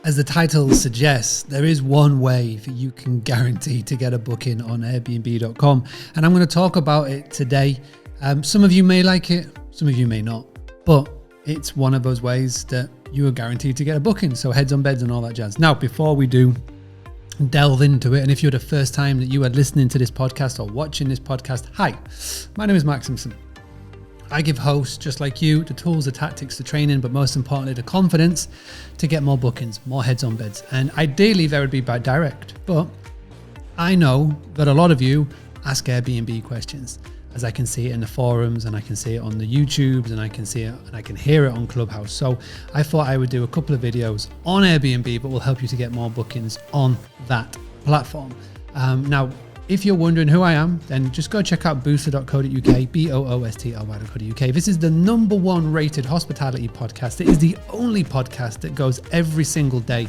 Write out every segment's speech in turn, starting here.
As the title suggests, there is one way that you can guarantee to get a booking on Airbnb.com, and I'm going to talk about it today. Some of you may like it, some of you may not, but it's one of those ways that you are guaranteed to get a booking. So heads on beds and all that jazz. Now, before we do delve into it, and if you're the first time that you are listening to this podcast or watching this podcast, hi, my name is Mark Simpson. I give hosts just like you the tools, the tactics, the training, but most importantly, the confidence to get more bookings, more heads on beds. And ideally, there would be by direct. But I know that a lot of you ask Airbnb questions, as I can see it in the forums, and I can see it on the YouTubes, and I can see it and I can hear it on Clubhouse. So I thought I would do a couple of videos on Airbnb, but will help you to get more bookings on that platform. Now, if you're wondering who I am, then just go check out boostr.co.uk, boostry.co.uk. This is the #1 rated hospitality podcast. It is the only podcast that goes every single day.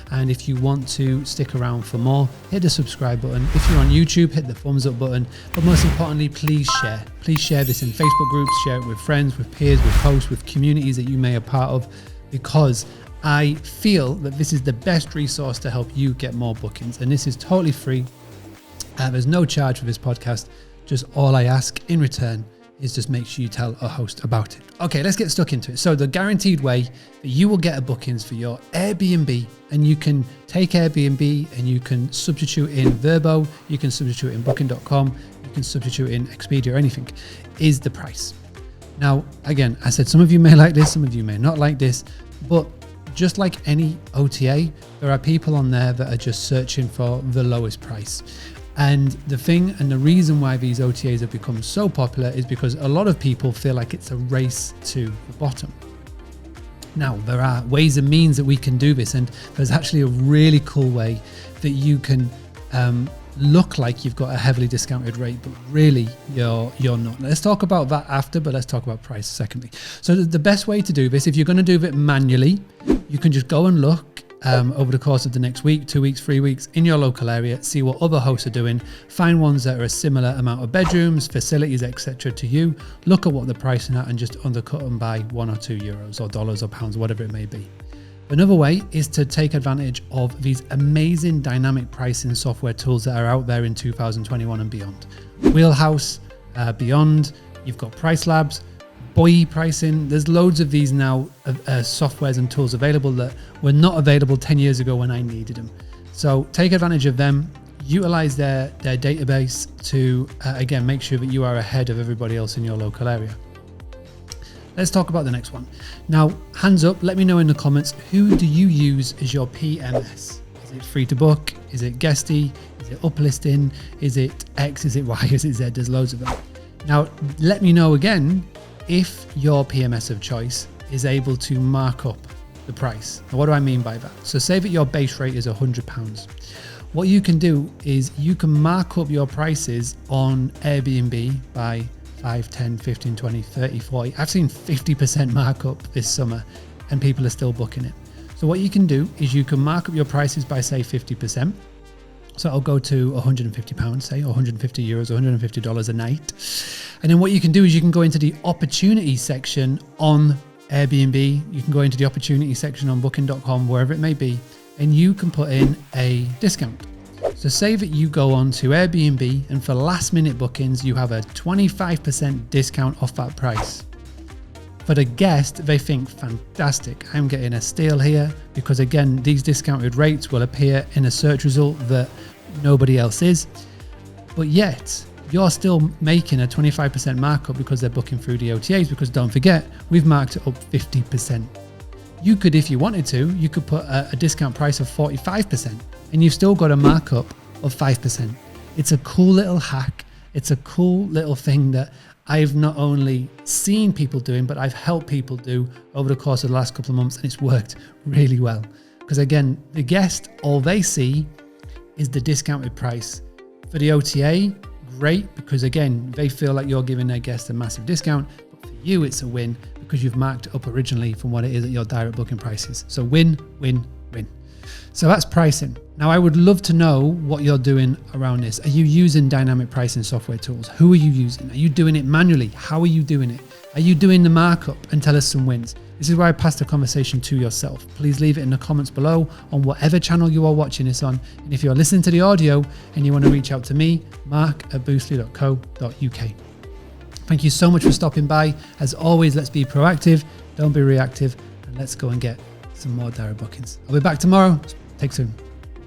And if you want to stick around for more, hit the subscribe button. If you're on YouTube, hit the thumbs up button. But most importantly, please share. Please share this in Facebook groups, share it with friends, with peers, with hosts, with communities that you may be a part of, because I feel that this is the best resource to help you get more bookings. And this is totally free. There's no charge for this podcast. Just all I ask in return is just make sure you tell a host about it. Okay, let's get stuck into it. So the guaranteed way that you will get a bookings for your Airbnb, and you can take Airbnb and you can substitute in Vrbo, you can substitute in booking.com, you can substitute in Expedia or anything, is the price. Now, again, I said some of you may like this, some of you may not like this, but just like any OTA, there are people on there that are just searching for the lowest price. And the thing and the reason why these OTAs have become so popular is because a lot of people feel like it's a race to the bottom. Now, there are ways and means that we can do this, and there's actually a really cool way that you can look like you've got a heavily discounted rate, but really you're not. Let's talk about that after, but let's talk about price secondly. So the best way to do this, if you're going to do it manually, you can just go and look over the course of the next week, 2 weeks, 3 weeks in your local area, see what other hosts are doing, find ones that are a similar amount of bedrooms, facilities, etc. to you, look at what they're pricing at and just undercut them by €1 or €2 or dollars or pounds, whatever it may be. Another way is to take advantage of these amazing dynamic pricing software tools that are out there in 2021 and beyond. Wheelhouse, Beyond, you've got Price Labs, Boy pricing. There's loads of these now softwares and tools available that were not available 10 years ago when I needed them. So take advantage of them, utilize their database to, again, make sure that you are ahead of everybody else in your local area. Let's talk about the next one. Now, hands up, let me know in the comments, who do you use as your PMS? Is it free to book? Is it guesty? Is it uplisting? Is it X? Is it Y? Is it Z? There's loads of them. Now, let me know again if your PMS of choice is able to mark up the price. Now, what do I mean by that? So say that your base rate is £100. What you can do is you can mark up your prices on Airbnb by 5, 10, 15, 20, 30, 40. I've seen 50% markup this summer and people are still booking it. So what you can do is you can mark up your prices by, say, 50%. So I'll go to £150, say, or €150, $150 a night. And then what you can do is you can go into the opportunity section on Airbnb. You can go into the opportunity section on booking.com, wherever it may be, and you can put in a discount. So say that you go on to Airbnb and for last minute bookings, you have a 25% discount off that price. For the guest, they think, fantastic, I'm getting a steal here, because again, these discounted rates will appear in a search result that nobody else is. But yet, you're still making a 25% markup because they're booking through the OTAs, because don't forget, we've marked it up 50%. You could, if you wanted to, you could put a discount price of 45%, and you've still got a markup of 5%. It's a cool little hack. It's a cool little thing that I've not only seen people doing, but I've helped people do over the course of the last couple of months, and it's worked really well. Because again, the guest, all they see is the discounted price. For the OTA, great, because again, they feel like you're giving their guest a massive discount, but for you, it's a win because you've marked it up originally from what it is at your direct booking prices. So win, win, win. So that's pricing. Now, I would love to know what you're doing around this. Are you using dynamic pricing software tools? Who are you using? Are you doing it manually? How are you doing it? Are you doing the markup? And tell us some wins. This is where I pass the conversation to yourself. Please leave it in the comments below on whatever channel you are watching this on. And if you're listening to the audio and you want to reach out to me, mark@boostly.co.uk. Thank you so much for stopping by. As always, let's be proactive, don't be reactive, and let's go and get some more direct bookings. I'll be back tomorrow. Take soon.